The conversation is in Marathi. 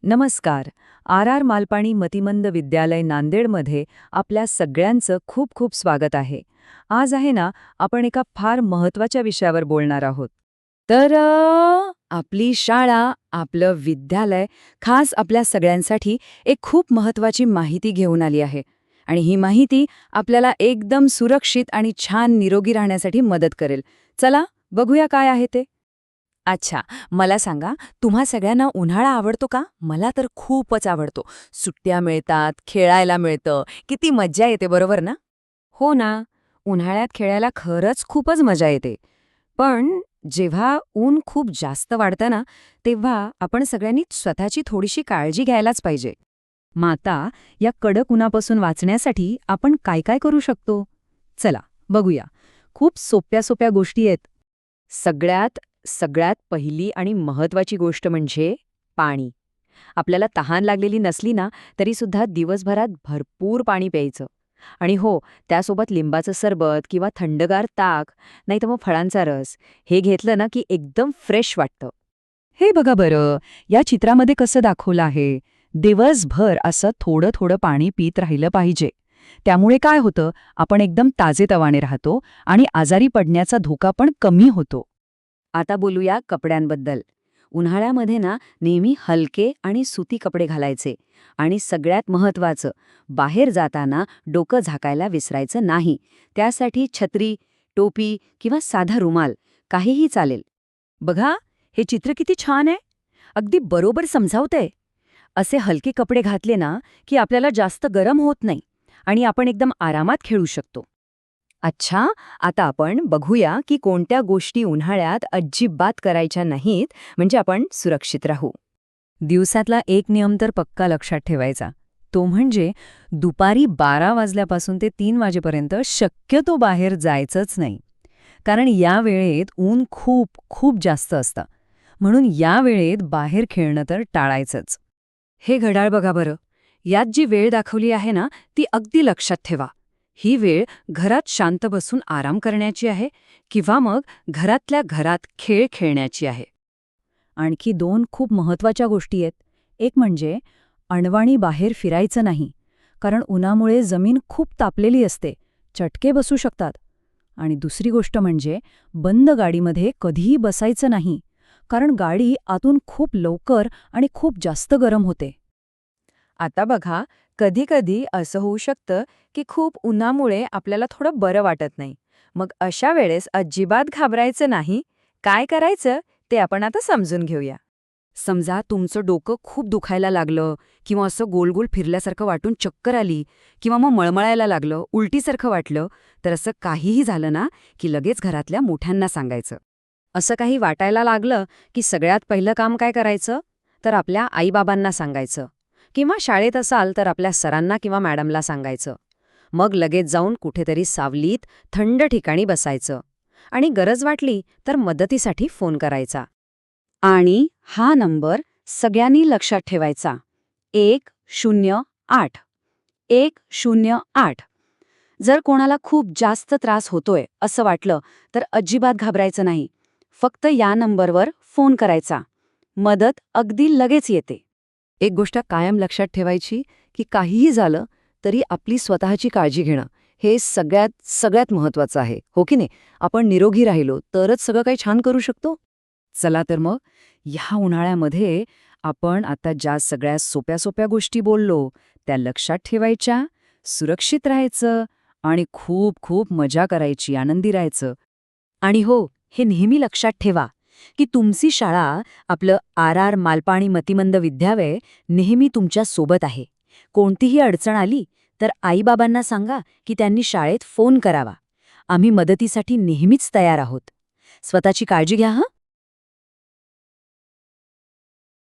नमस्कार. आर मालपाणी मतिमंद विद्यालय नांदेडमध्ये आपल्या सगळ्यांचं खूप खूप स्वागत आहे. आज आहे ना, आपण एका फार महत्वाच्या विषयावर बोलणार आहोत. आपली शाळा, आपलं विद्यालय खास आपल्या सगळ्यांसाठी एक खूप महत्वाची माहिती घेऊन आली आहे. आणि ही माहिती आपल्याला एकदम सुरक्षित आणि छान निरोगी राहण्यासाठी मदत करेल. चला बघूया काय आहे ते. अच्छा, मला सांगा, तुम्हा सगळ्यांना उन्हाळा आवडतो का? मला तर खूपच आवडतो. सुट्ट्या मिळतात, खेळायला मिळतं, किती मज्जा येते, बरोबर ना? हो ना, उन्हाळ्यात खेळायला खरंच खूपच मजा येते. पण जेव्हा ऊन खूप जास्त वाढतं ना, तेव्हा आपण सगळ्यांनी स्वतःची थोडीशी काळजी घ्यायलाच पाहिजे. मग आता या कडक उन्हापासून वाचण्यासाठी आपण काय काय करू शकतो? चला, बघूया. खूप सोप्या सोप्या गोष्टी आहेत. सगळ्यात सगळ्यात पहिली आणि महत्वाची गोष्ट म्हणजे पाणी. आपल्याला तहान लागलेली नसली ना, तरीसुद्धा दिवसभरात भरपूर पाणी प्यायचं. आणि हो, त्यासोबत लिंबाचं सरबत किंवा थंडगार ताक, नाहीतर मग फळांचा रस, हे घेतलं ना की एकदम फ्रेश वाटतं. हे बघा बरं, या चित्रामध्ये कसं दाखवलं आहे. दिवसभर असं थोडं थोडं पाणी पीत राहिलं पाहिजे. त्यामुळे काय होतं, आपण एकदम ताजेतवाने राहतो आणि आजारी पडण्याचा धोका पण कमी होतो. आता बोलूया कपड्यांबद्दल. उन्हाळ्यामध्ये ना नेहमी हलके आणि सुती कपडे घालायचे. आणि सगळ्यात महत्त्वाचं, बाहेर जाताना डोकं झाकायला विसरायचं नाही. त्यासाठी छत्री, टोपी किंवा साधा रुमाल काहीही चालेल. बघा, हे चित्र किती छान आहे. अगदी बरोबर समजावतंय. असे हलके कपडे घातले ना की आपल्याला जास्त गरम होत नाही आणि आपण एकदम आरामात खेळू शकतो. अच्छा, आता आपण बघूया की कोणत्या गोष्टी उन्हाळ्यात अजिबात करायच्या नाहीत, म्हणजे आपण सुरक्षित राहू. दिवसातला एक नियम तर पक्का लक्षात ठेवायचा. तो म्हणजे दुपारी 12 वाजल्यापासून ते 3 वाजेपर्यंत शक्यतो बाहेर जायचंच नाही. कारण या वेळेत ऊन खूप खूप जास्त असतं. म्हणून या वेळेत बाहेर खेळणं तर टाळायचंच. हे घड्याळ बघा बरं. यात जी वेळ दाखवली आहे ना, ती अगदी लक्षात ठेवा. ही वेळ घरात शांत बसून आराम करण्याची आहे किंवा मग घरातल्या घरात खेळ खेळण्याची आहे. आणखी 2 खूप महत्वाच्या गोष्टी आहेत. एक म्हणजे अनवाणी बाहेर फिरायचं नाही, कारण उन्हामुळे जमीन खूप तापलेली असते, चटके बसू शकतात. आणि दुसरी गोष्ट म्हणजे बंद गाडीमध्ये कधीही बसायचं नाही, कारण गाडी आतून खूप लवकर आणि खूप जास्त गरम होते. आता बघा, कधी-कधी असं होऊ शकतं की खूप उन्हामुळे आपल्याला थोडं बरं वाटत नाही. मग अशा वेळेस अजिबात घाबरायचं नाही. काय करायचं ते आपण आता समजून घेऊया. समजा तुमचं डोकं खूप दुखायला लागलं किंवा असं गोल-गोल फिरल्यासारखं वाटून चक्कर आली किंवा मग मळमळायला लागलं, उलटीसारखं वाटलं, तर असं काहीही झालं ना की लगेच घरातल्या मोठ्यांना सांगायचं. असं काही वाटायला लागलं की सगळ्यात पहिलं काम काय करायचं? तर आपल्या आईबाबांना सांगायचं. किंवा शाळेत असाल तर आपल्या सरांना किंवा मॅडमला सांगायचं. मग लगेच जाऊन कुठेतरी सावलीत, थंड ठिकाणी बसायचं. आणि गरज वाटली तर मदतीसाठी फोन करायचा. आणि हा नंबर सगळ्यांनी लक्षात ठेवायचा. 108. 108. जर कोणाला खूप जास्त त्रास होतोय असं वाटलं तर अजिबात घाबरायचं नाही. फक्त या नंबरवर फोन करायचा. मदत अगदी लगेच येते. एक गोष्ट कायम लक्षात ठेवायची की काहीही झालं तरी आपली स्वतःची काळजी घेणं हे सगळ्यात सगळ्यात महत्वाचं आहे, हो की नाही? आपण निरोगी राहिलो तरच सगळं काही छान करू शकतो. चला तर मग, ह्या उन्हाळ्यामध्ये आपण आता ज्या सगळ्या सोप्या सोप्या गोष्टी बोललो त्या लक्षात ठेवायच्या, सुरक्षित राहायचं आणि खूप खूप मजा करायची, आनंदी राहायचं. आणि हो, हे नेहमी लक्षात ठेवा की तुमची शाळा, आपलं मालपाणी मतिमंद विद्यालय नेहमी तुमच्या सोबत आहे. कोणतीही अडचण आली तर आईबाबांना सांगा की त्यांनी शाळेत फोन करावा. आम्ही मदतीसाठी नेहमीच तयार आहोत. स्वतःची काळजी घ्या हं.